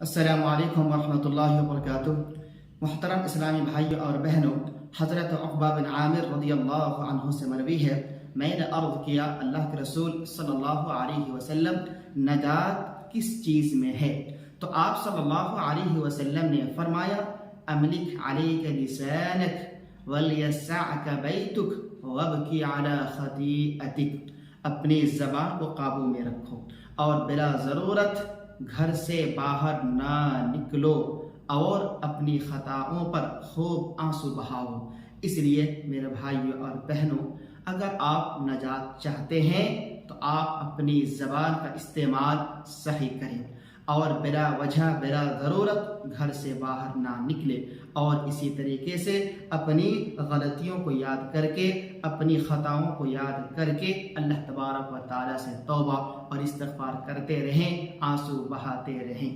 السلام علیکم ورحمۃ اللہ وبرکاتہ۔ محترم اسلامی بھائیوں اور بہنوں، حضرت عقبہ بن عامر رضی اللہ عنہ سے مروی ہے، میں نے عرض کیا اللہ کے رسول صلی اللہ علیہ وسلم نجات کس چیز میں ہے؟ تو آپ صلی اللہ علیہ وسلم نے فرمایا املک علیک لسانک ولیسعک بیتک وابکی علی خطیئتک، اپنی زبان کو قابو میں رکھو اور بلا ضرورت گھر سے باہر نہ نکلو اور اپنی خطاؤں پر خوب آنسو بہاؤ۔ اس لیے میرے بھائیوں اور بہنوں، اگر آپ نجات چاہتے ہیں تو آپ اپنی زبان کا استعمال صحیح کریں اور بلا وجہ بلا ضرورت گھر سے باہر نہ نکلے، اور اسی طریقے سے اپنی غلطیوں کو یاد کر کے، اپنی خطاؤں کو یاد کر کے اللہ تبارک و تعالیٰ سے توبہ اور استغفار کرتے رہیں، آنسو بہاتے رہیں۔